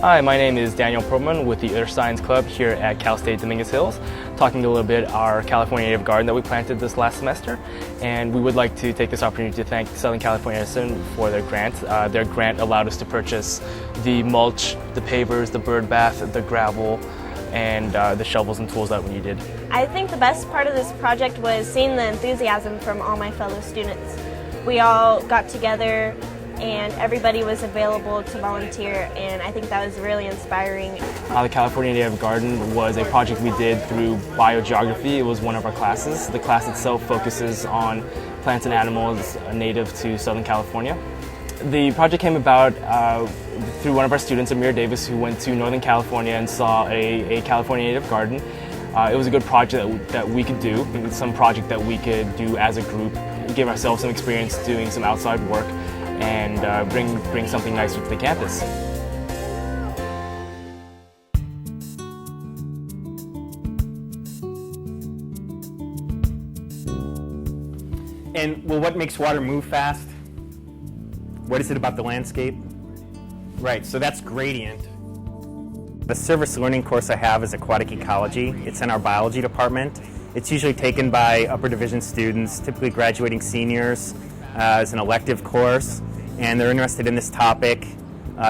Hi, my name is Daniel Perlman with the Earth Science Club here at Cal State Dominguez Hills, talking a little bit our California native garden that we planted this last semester. And we would like to take this opportunity to thank Southern California Edison for their grant. Their grant allowed us to purchase the mulch, the pavers, the bird bath, the gravel, and the shovels and tools that we needed. I think the best part of this project was seeing the enthusiasm from all my fellow students. We all got together and everybody was available to volunteer, and I think that was really inspiring. The California Native Garden was a project we did through biogeography. It was one of our classes. The class itself focuses on plants and animals native to Southern California. The project came about through one of our students, Amir Davis, who went to Northern California and saw a California Native Garden. It was a good project that we could do, some project that we could do as a group, give ourselves some experience doing some outside work, and bring something nice to the campus. And well, what makes water move fast? What is it about the landscape? Right, so that's gradient. The service learning course I have is aquatic ecology. It's in our biology department. It's usually taken by upper division students, typically graduating seniors, as an elective course, and they're interested in this topic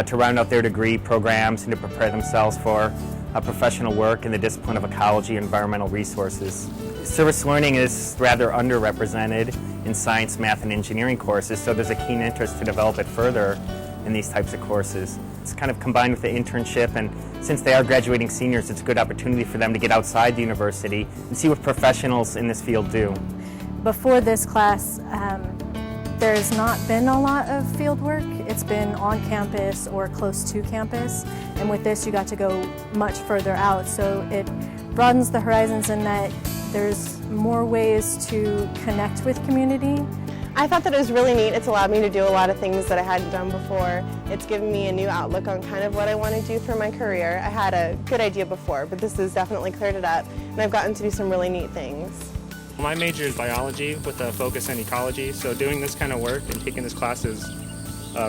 to round out their degree programs and to prepare themselves for professional work in the discipline of ecology and environmental resources. Service learning is rather underrepresented in science, math, and engineering courses, so there's a keen interest to develop it further in these types of courses. It's kind of combined with the internship, and since they are graduating seniors, it's a good opportunity for them to get outside the university and see what professionals in this field do. Before this class, there's not been a lot of field work. It's been on campus or close to campus, and with this you got to go much further out, so it broadens the horizons in that there's more ways to connect with community. I thought that it was really neat. It's allowed me to do a lot of things that I hadn't done before. It's given me a new outlook on kind of what I want to do for my career. I had a good idea before, but this has definitely cleared it up, and I've gotten to do some really neat things. My major is biology with a focus on ecology, so doing this kind of work and taking this class is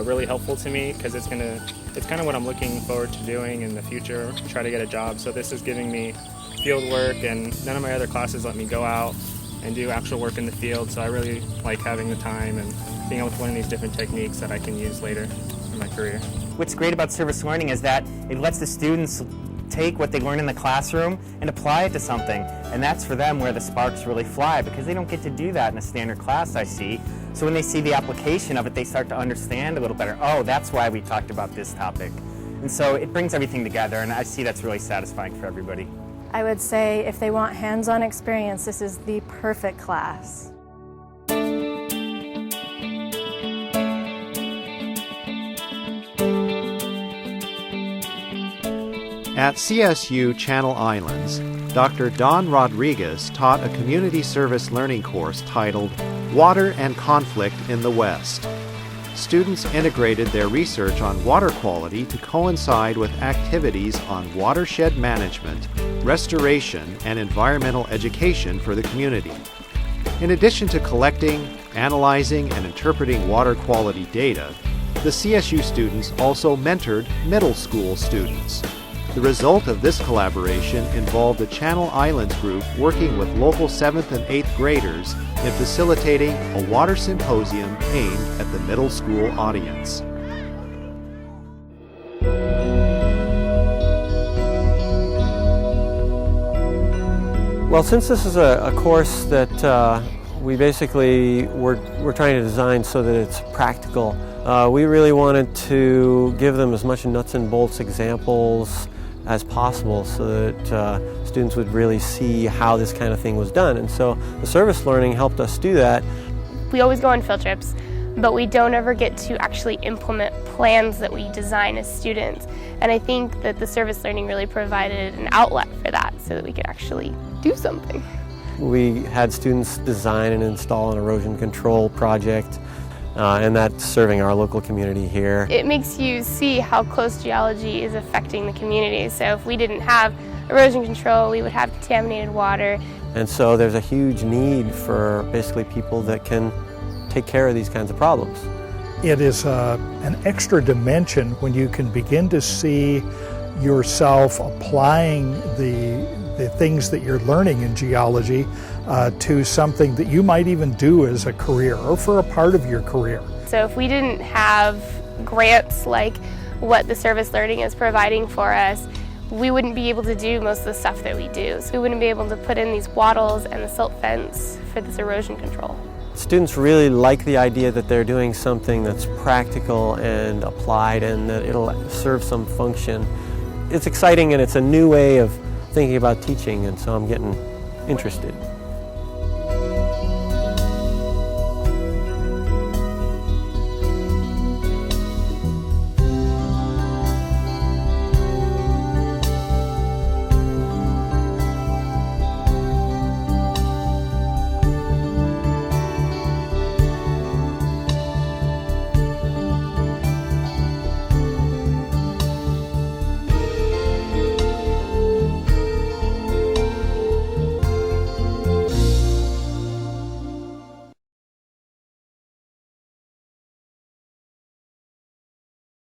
really helpful to me because it's kind of what I'm looking forward to doing in the future, try to get a job. So this is giving me field work, and none of my other classes let me go out and do actual work in the field, so I really like having the time and being able to learn these different techniques that I can use later in my career. What's great about service learning is that it lets the students take what they learn in the classroom and apply it to something, and that's for them where the sparks really fly, because they don't get to do that in a standard class, I see. So when they see the application of it, they start to understand a little better. Oh, that's why we talked about this topic. And so it brings everything together, and I see that's really satisfying for everybody. I would say if they want hands-on experience, this is the perfect class. At CSU Channel Islands, Dr. Don Rodriguez taught a community service learning course titled Water and Conflict in the West. Students integrated their research on water quality to coincide with activities on watershed management, restoration, and environmental education for the community. In addition to collecting, analyzing, and interpreting water quality data, the CSU students also mentored middle school students. The result of this collaboration involved the Channel Islands group working with local 7th and 8th graders in facilitating a water symposium aimed at the middle school audience. Well, since this is a course that we basically we're trying to design so that it's practical, we really wanted to give them as much nuts and bolts examples as possible so that students would really see how this kind of thing was done. And so the service learning helped us do that. We always go on field trips, but we don't ever get to actually implement plans that we design as students. And I think that the service learning really provided an outlet for that so that we could actually do something. we had students design and install an erosion control project, and that's serving our local community here. It makes you see how close geology is affecting the community. So if we didn't have erosion control, we would have contaminated water. And so there's a huge need for basically people that can take care of these kinds of problems. It is an extra dimension when you can begin to see yourself applying the things that you're learning in geology to something that you might even do as a career or for a part of your career. So if we didn't have grants like what the service learning is providing for us, we wouldn't be able to do most of the stuff that we do. So we wouldn't be able to put in these wattles and the silt fence for this erosion control. Students really like the idea that they're doing something that's practical and applied and that it'll serve some function. It's exciting and it's a new way of thinking about teaching, and so I'm getting interested.